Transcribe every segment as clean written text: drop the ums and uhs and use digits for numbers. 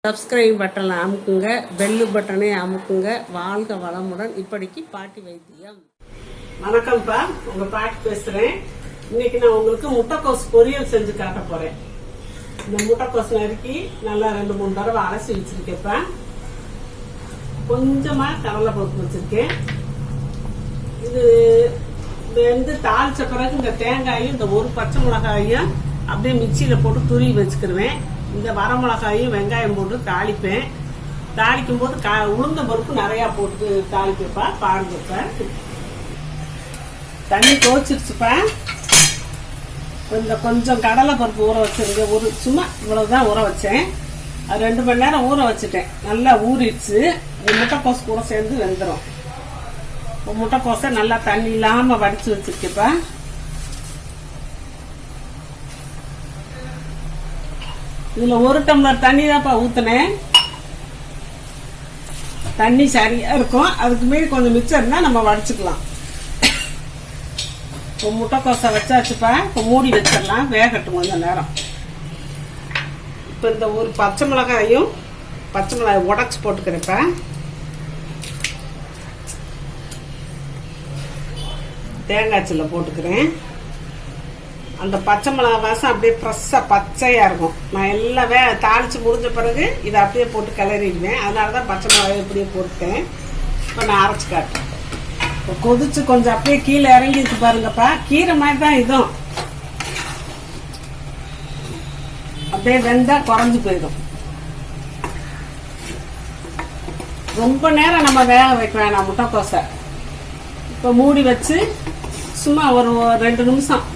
Subscribe பட்டனை அமுக்குங்க, bell பட்டனை அமுக்குங்க. வாழ்க வளமுடன். இப்படிக்கு பாட்டி வைத்தியம். வணக்கம்ப்பா, உங்க பாட்டி பேசுறேன். இன்னைக்கு நான் உங்களுக்கு முட்டைக்கோஸ் பொரியல் செஞ்சு காட்ட போறேன். இந்த முட்டைக்கோஸ் நறுக்கி நல்லா 2-3 தடவை அலசி வச்சிருக்கேன்ப்பா. கொஞ்சமா கடலை பருப்பு வச்சிருக்கேன். இது வந்து தாளிச்ச பிறகு இந்த தேங்காயும் இந்த ஒரு பச்சை மிளகாயும் அப்படியே மிக்சியில போட்டு துருவி வச்சுக்கிருவேன். இந்த வரமிளகாயும் வெங்காயம் போட்டு தாளிப்பேன். தாளிக்கும் போது உளுந்த பருப்பு நிறைய போட்டு தாளிப்பேப்பா. பாருங்கப்பா, தண்ணி கோச்சிருச்சுப்பா. இந்த கொஞ்சம் கடலை பருப்பு ஊற வச்சிருக்கேன். ஒரு சும்மா இவ்வளவுதான் ஊற வச்சேன். அது 2 மணி நேரம் ஊற வச்சுட்டேன். நல்லா ஊறிடுச்சு. முட்டைக்கோஸ் கூட சேர்ந்து வெந்துடும். முட்டைக்கோசை நல்லா தண்ணி இல்லாம வடிச்சு வச்சிருக்கேப்பா. இதுல 1 டம்ளர் தண்ணி தான்ப்பா ஊத்துனேன். தண்ணி சரியா இருக்கும். அதுக்கு மீறி கொஞ்சம் மிச்சம் இருந்தா நம்ம வடிச்சுக்கலாம். இப்போ முட்டைக்கோசை வச்சாச்சுப்பா. இப்போ மூடி வச்சிடலாம், வேகட்டும் கொஞ்சம் நேரம். இப்போ இந்த ஒரு பச்சை மிளகாய் உடைச்சு போட்டுக்கிறேன்ப்பா. தேங்காய் சில்ல போட்டுக்கிறேன். அந்த பச்சை மிளகாய் வாசம் அப்படியே ஃப்ரெஷ்ஷாக பச்சையாக இருக்கும். நான் எல்லாமே தாளித்து முடிஞ்ச பிறகு இதை அப்படியே போட்டு கிளறிடுவேன். அதனால தான் பச்சை மிளகாய் இப்படியே போட்டேன். இப்போ நான் அரைச்சி காட்டுறேன். இப்போ கொதிச்சு கொஞ்சம் அப்படியே கீழே இறங்கிட்டு பாருங்கப்பா. கீரை மாதிரி தான் இதுவும். அப்படியே வெந்தால் குறைஞ்சி போயிடும். ரொம்ப நேரம் நம்ம வேக வைக்க வேணாம் முட்டைக்கோசை. இப்போ மூடி வச்சு சும்மா ஒரு 2 நிமிஷம்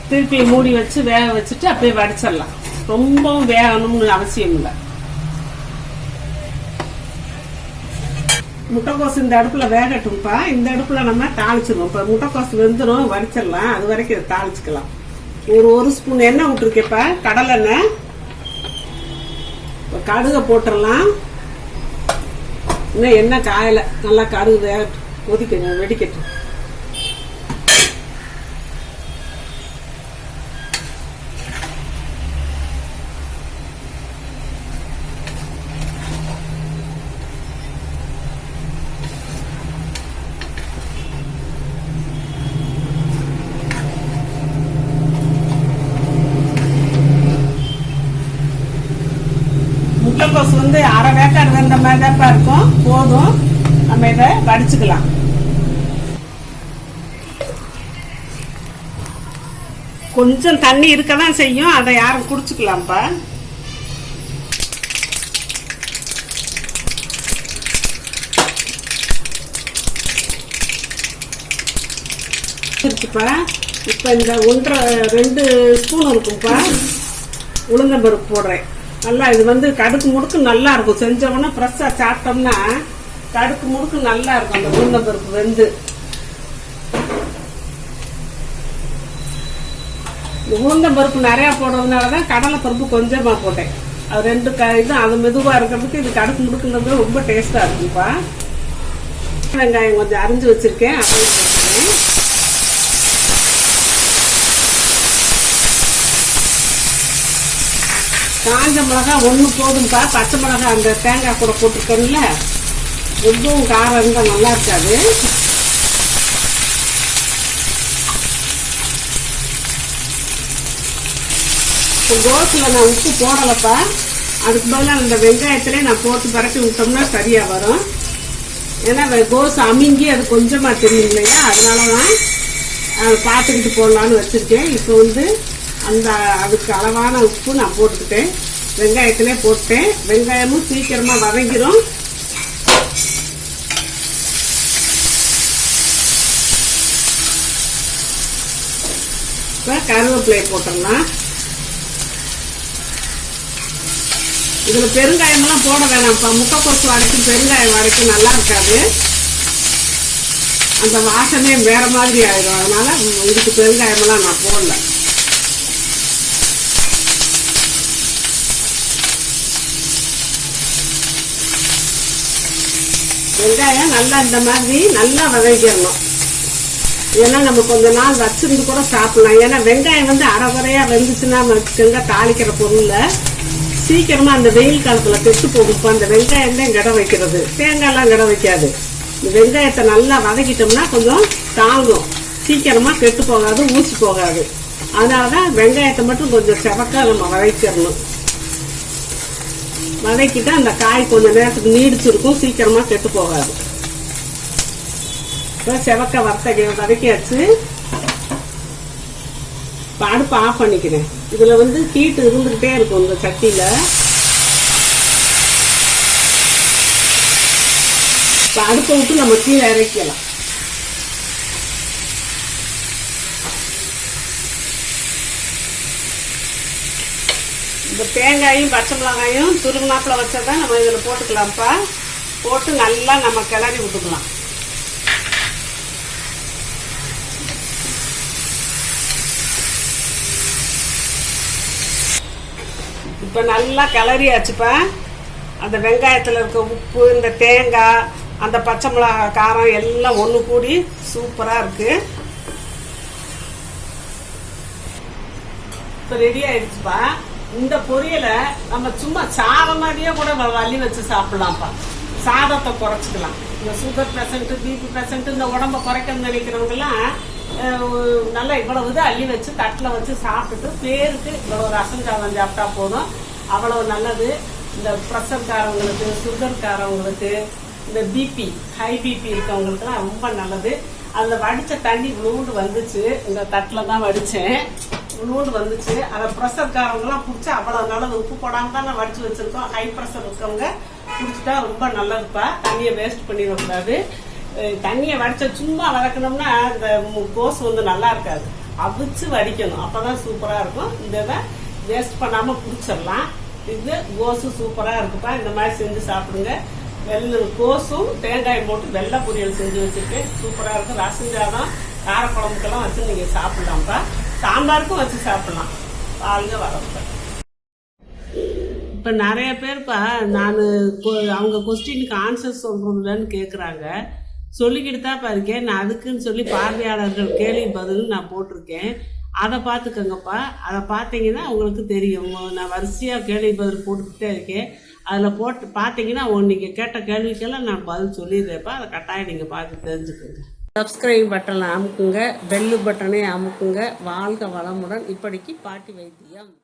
திருப்பி மூடி வச்சு வேக வச்சுட்டு அப்படியே வடிச்சிடலாம். ரொம்பவும் வேகணும்னு அவசியம் இல்லை. முட்டைக்கோசு இந்த அடுப்புல வேகட்டும்ப்பா. இந்த அடுப்புல நம்ம தாளிச்சிடுவோம். இப்போ முட்டைக்கோசு வெந்துடும், வடிச்சிடலாம். அது வரைக்கும் இதை தாளிச்சுக்கலாம். ஒரு ஸ்பூன் எண்ணெய் விட்டுருக்கேப்பா, கடலை எண்ணெய். இப்போ கடுகை போட்டுடலாம். இன்னும் எண்ணெய் காயலை. நல்லா கடுகு வேகட்டும், கொதிக்கணும், வெடிக்கட்டும். முட்டைக்கோசு வந்து அரை வேக்காடு வெந்த மாதிரி தான் இருக்கும். போதும், நம்ம இதை வடிச்சுக்கலாம். கொஞ்சம் தண்ணி இருக்கதான் செய்யும், அதை யாரும் குடிச்சுக்கலாம்ப்பா. இருக்குப்பா. இப்போ இந்த 1.5-2 ஸ்பூன் இருக்கும்ப்பா உளுந்தம்பருப்பு போடுறேன். நல்லா இது வந்து கடுக்கு முடுக்கு நல்லா இருக்கும். செஞ்சோம்னா ஃப்ரெஷ்ஷா சாப்பிட்டோம்னா கடுக்கு முடுக்கு நல்லா இருக்கும். அந்த உளுந்தம்பருப்பு வெந்து உளுந்தம்பருப்பு நிறைய போடுறதுனாலதான் கடலை பருப்பு கொஞ்சமா போட்டேன். அது 2 இது அது மெதுவா இருக்கிறதுக்கு இது கடுக்கு முடுக்குன்றது ரொம்ப டேஸ்டா இருக்குப்பா. வெங்காயம் கொஞ்சம் அரிஞ்சு வச்சிருக்கேன். காஞ்ச மிளகாய் 1 போதும்பா. பச்சை மிளகாய் அந்த தேங்காய் கூட போட்டுருக்கோம்ல, ரொம்பவும் காரம் இருந்தால் நல்லா இருக்காது. கோஸில் நான் உப்பு போடலப்பா. அதுக்கு பதிலாக அந்த வெங்காயத்திலே நான் போட்டு பரப்பி விட்டோம்னா சரியாக வரும். ஏன்னா கோஸ் அமிங்கி அது கொஞ்சமாக தெரியும் இல்லையா, அதனால தான் அதை பார்த்துக்கிட்டு போடலான்னு வச்சுருக்கேன். இப்போ வந்து அதுக்கு அளவான உப்பு நான் போட்டுக்கிட்டேன். வெங்காயத்திலே போட்டேன். வெங்காயமும் சீக்கிரமா வதங்கிடும். இப்போ கருவேப்பிலையை போட்டுடலாம். இதுல பெருங்காயம்லாம் போட வேணாம்ப்பா. முட்டைக்கோசு வரைக்கும் பெருங்காயம் வரைக்கும் நல்லா இருக்காது. அந்த வாசமே வேற மாதிரி ஆயிடும். அதனால இதுக்கு பெருங்காயமெல்லாம் நான் போடல. வெங்காயம் நல்லா இந்த மாதிரி நல்லா வதக்கிடணும். ஏன்னா நம்ம கொஞ்ச நாள் வச்சிருந்து கூட சாப்பிடலாம். ஏன்னா வெங்காயம் வந்து அரைகுறையா வெந்துச்சுன்னா வச்சுக்கோங்க, தாளிக்கிற பொருள்ல சீக்கிரமா அந்த வெயில் காலத்துல கெட்டு போகும்ப்பா. அந்த வெங்காயம் தான் கடை வைக்கிறது, தேங்காய்லாம் கடை வைக்காது. இந்த வெங்காயத்தை நல்லா வதக்கிட்டோம்னா கொஞ்சம் தாங்கும், சீக்கிரமா கெட்டு போகாது, ஊசி போகாது. அதனாலதான் வெங்காயத்தை மட்டும் கொஞ்சம் செவக்கா நம்ம வதக்கிடணும். வதக்கிட்டு அந்த காய் கொஞ்சம் நேரத்துக்கு நீடிச்சிருக்கும், சீக்கிரமா கெட்டு போகாது. செவக்க வதக்கியாச்சு. இப்போ அடுப்பு ஆஃப் பண்ணிக்கிறேன். இதுல வந்து ஹீட் இருந்துகிட்டே இருக்கும் இந்த சட்டியில. இப்போ அடுப்பை விட்டு நம்ம கீழே இறக்கலாம். இந்த தேங்காயும் பச்சை மிளகாயும் துருவினாப்புல வச்சதான் நம்ம இதில் போட்டுக்கலாம்ப்பா. போட்டு நல்லா நம்ம கிளறி விட்டுக்கலாம். இப்போ நல்லா கிளறியாச்சுப்பா. அந்த வெங்காயத்தில் இருக்க உப்பு, இந்த தேங்காய், அந்த பச்சை மிளகா காரம் எல்லாம் ஒன்று கூடி சூப்பராக இருக்கு. இப்போ ரெடி ஆயிடுச்சுப்பா. இந்த பொரியலை நம்ம சும்மா சாதம் மாதிரியே கூட அள்ளி வச்சு சாப்பிடலாம்ப்பா. சாதத்தை குறைச்சிக்கலாம். இந்த சுகர் பேஷண்ட்டு, பிபி பேஷண்ட்டு, இந்த உடம்ப குறைக்கணும்னு நினைக்கிறவங்கலாம் நல்லா இவ்வளவு இது அள்ளி வச்சு தட்டில் வச்சு சாப்பிட்டுட்டு பேருக்கு இவ்வளவு ரசம் சாதம் சாப்பிட்டா போதும், அவ்வளவு நல்லது. இந்த ப்ரெஷர்காரவங்களுக்கு, சுகர்காரவங்களுக்கு, இந்த பிபி, ஹை பிபி இருக்கவங்களுக்குலாம் ரொம்ப நல்லது. அதில் வடித்த தண்ணி விழுந்து வந்துச்சு, இந்த தட்டில் தான் வடித்தேன், விழுந்து வந்துச்சு. அதை ப்ரெஷர்காரவங்கலாம் குடிச்சா அவ்வளோ நல்லது. உப்பு போடாமல் தான் நான் வடித்து வச்சுருக்கோம். ஹை ப்ரெஷர் இருக்கவங்க குடிச்சிட்டா ரொம்ப நல்லதுப்பா. தண்ணியை வேஸ்ட் பண்ணிடக்கூடாது. தண்ணியை வடிச்ச சும்மா வதக்கணும்னா இந்த கோஸ் வந்து நல்லா இருக்காது, அவிச்சு வடிக்கணும், அப்பதான் சூப்பரா இருக்கும். இந்த இதை வேஸ்ட் பண்ணாம குடிச்சிடலாம். இது கோஸு சூப்பரா இருக்குப்பா. இந்த மாதிரி செஞ்சு சாப்பிடுங்க. கோஸும் தேங்காய் போட்டு வெள்ளை பொரியல் செஞ்சு வச்சிருக்கேன், சூப்பரா இருக்கும். ரசம் சாதம், காரக்குழம்புக்கெல்லாம் வச்சு நீங்க சாப்பிடலாம்ப்பா. சாம்பாருக்கும் வச்சு சாப்பிடலாம். வாழ்க வரப்ப. இப்ப நிறைய பேர்ப்பா நான் அவங்க கொஸ்டினுக்கு ஆன்சர் சொல்றதுலன்னு கேக்குறாங்க. சொல்லிக்கிட்டு தான் இருக்கேன். நான் அதுக்குன்னு சொல்லி பார்வையாளர்கள் கேள்வி பதில் நான் போட்டிருக்கேன். அதை பார்த்துக்கங்கப்பா. அதை பார்த்தீங்கன்னா உங்களுக்கு தெரியும். நான் வரிசையாக கேள்வி பதில் போட்டுக்கிட்டே இருக்கேன். அதில் போட்டு பார்த்தீங்கன்னா நீங்கள் கேட்ட கேள்விக்கெல்லாம் நான் பதில் சொல்லிடுறேன்ப்பா. அதை கட்டாயம் நீங்கள் பார்த்து தெரிஞ்சுக்கோங்க. சப்ஸ்கிரைப் பட்டனை அமுக்குங்க, பெல்லு பட்டனை அமுக்குங்க. வாழ்க வளமுடன். இப்படிக்கு பாட்டி வைத்தியம்.